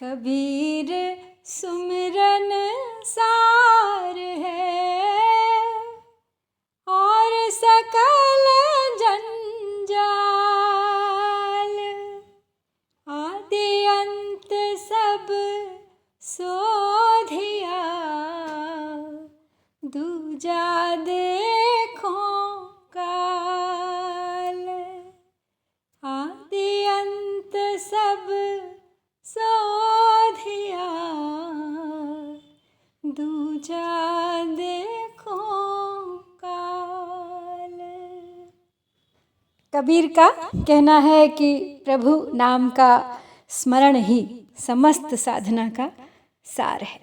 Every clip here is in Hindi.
कबीर सुमिरन सार है और सकल जंजाल, आदि अंत सब सोधिया, दूजा देखो काल। आदि अंत सब सोधिया, दूजा देखो काल। कबीर का कहना है कि प्रभु नाम का स्मरण ही समस्त साधना का सार है।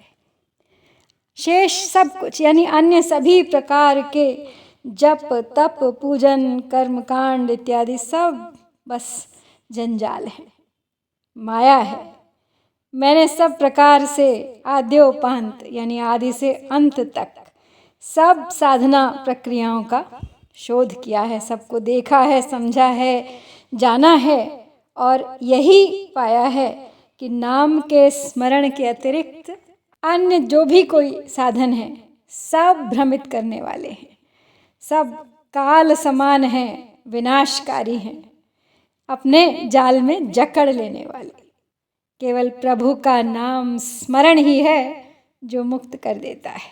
शेष सब कुछ यानी अन्य सभी प्रकार के जप तप पूजन कर्मकांड इत्यादि सब बस जंजाल है, माया है। मैंने सब प्रकार से आद्योपांत यानी आदि से अंत तक सब साधना प्रक्रियाओं का शोध किया है, सबको देखा है, समझा है, जाना है और यही पाया है कि नाम के स्मरण के अतिरिक्त अन्य जो भी कोई साधन है सब भ्रमित करने वाले हैं, सब काल समान हैं, विनाशकारी हैं, अपने जाल में जकड़ लेने वाले। केवल प्रभु का नाम स्मरण ही है जो मुक्त कर देता है।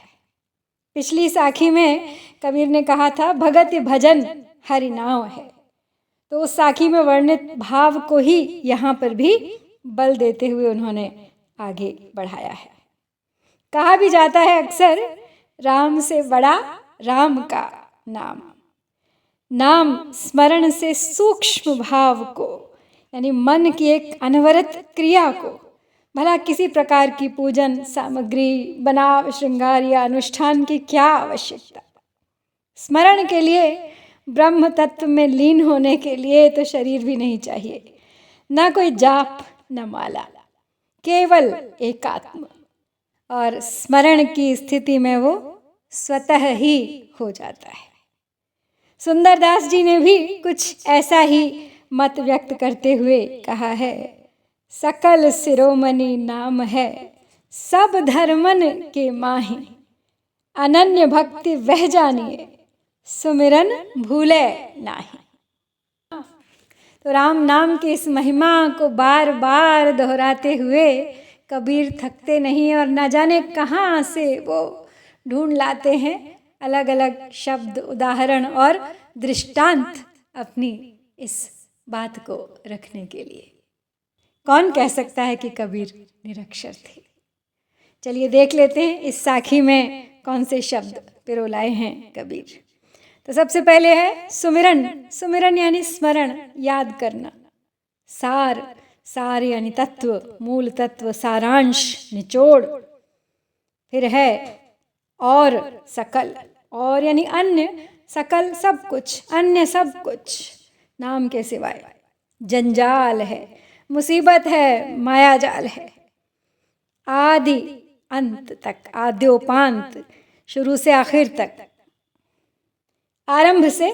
पिछली साखी में कबीर ने कहा था भगत भजन हरि नाम है, तो उस साखी में वर्णित भाव को ही यहाँ पर भी बल देते हुए उन्होंने आगे बढ़ाया है। कहा भी जाता है अक्सर, राम से बड़ा राम का नाम। नाम स्मरण से सूक्ष्म भाव को यानी मन की एक अनवरत क्रिया को, भला किसी प्रकार की पूजन सामग्री बनाव श्रृंगार या अनुष्ठान की क्या आवश्यकता। स्मरण के लिए ब्रह्म तत्व में लीन होने के लिए तो शरीर भी नहीं चाहिए, ना कोई जाप न माला, केवल एकात्म और स्मरण की स्थिति में वो स्वतः ही हो जाता है। सुंदरदास जी ने भी कुछ ऐसा ही मत व्यक्त करते हुए कहा है, सकल शिरोमणि नाम है सब धर्मन के माही, अनन्य भक्ति वह जानिए सुमिरन भूले नाही। तो राम नाम की इस महिमा को बार बार दोहराते हुए कबीर थकते नहीं और न जाने कहाँ से वो ढूंढ लाते हैं अलग अलग शब्द उदाहरण और दृष्टांत अपनी इस बात को रखने के लिए। कौन कह सकता है कि कबीर निरक्षर थे? चलिए देख लेते हैं इस साखी में कौन से शब्द पिरोलाए हैं कबीर। तो सबसे पहले है सुमिरन। सुमिरन यानी स्मरण, याद करना। सार, सार यानी तत्व, मूल तत्व, सारांश, निचोड़। फिर है और सकल, और यानी अन्य, सकल सब कुछ, अन्य सब कुछ नाम के सिवाय। जंजाल है, मुसीबत है, मायाजाल है। आदि अंत तक, आद्योपांत, शुरू से आखिर तक, आरंभ से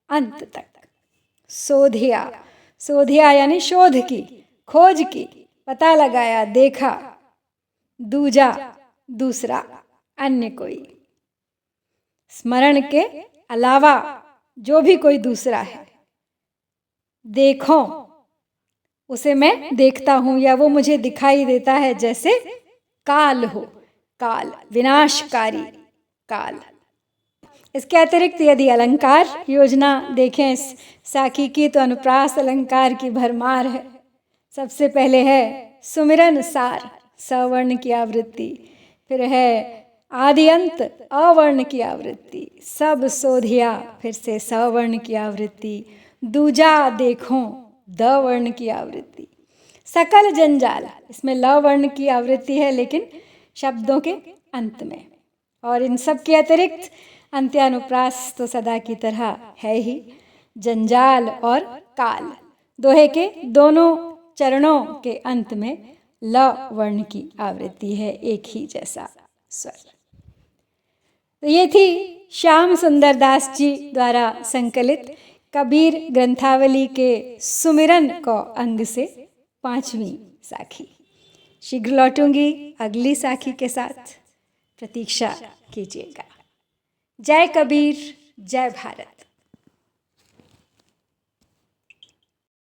अंत तक। सोधिया, सोधिया यानी शोध की, खोज की, पता लगाया, देखा। दूजा, दूसरा, अन्य कोई। स्मरण के अलावा जो भी कोई दूसरा है, देखो उसे मैं देखता हूं या वो मुझे दिखाई देता है, जैसे काल हो, काल विनाशकारी काल। इसके अतिरिक्त यदि अलंकार योजना देखें इस साखी की तो अनुप्रास अलंकार की भरमार है। सबसे पहले है सुमिरन सार, सवर्ण की आवृत्ति। फिर है आदि अंत, अवर्ण की आवृत्ति। सब सोधिया, फिर से सवर्ण की आवृत्ति। दूजा देखो, द वर्ण की आवृत्ति। सकल जंजाल, इसमें ल वर्ण की आवृत्ति है लेकिन शब्दों के अंत में। और इन सब के अतिरिक्त अंत्यानुप्रास तो सदा की तरह है ही। जंजाल और काल, दोहे के दोनों चरणों के अंत में ल वर्ण की आवृत्ति है, एक ही जैसा स्वर। तो ये थी श्याम सुंदर दास जी द्वारा संकलित कबीर ग्रंथावली के सुमिरन को अंग से 5वीं साखी। शीघ्र लौटूंगी अगली साखी के साथ, प्रतीक्षा कीजिएगा। जय कबीर, जय भारत।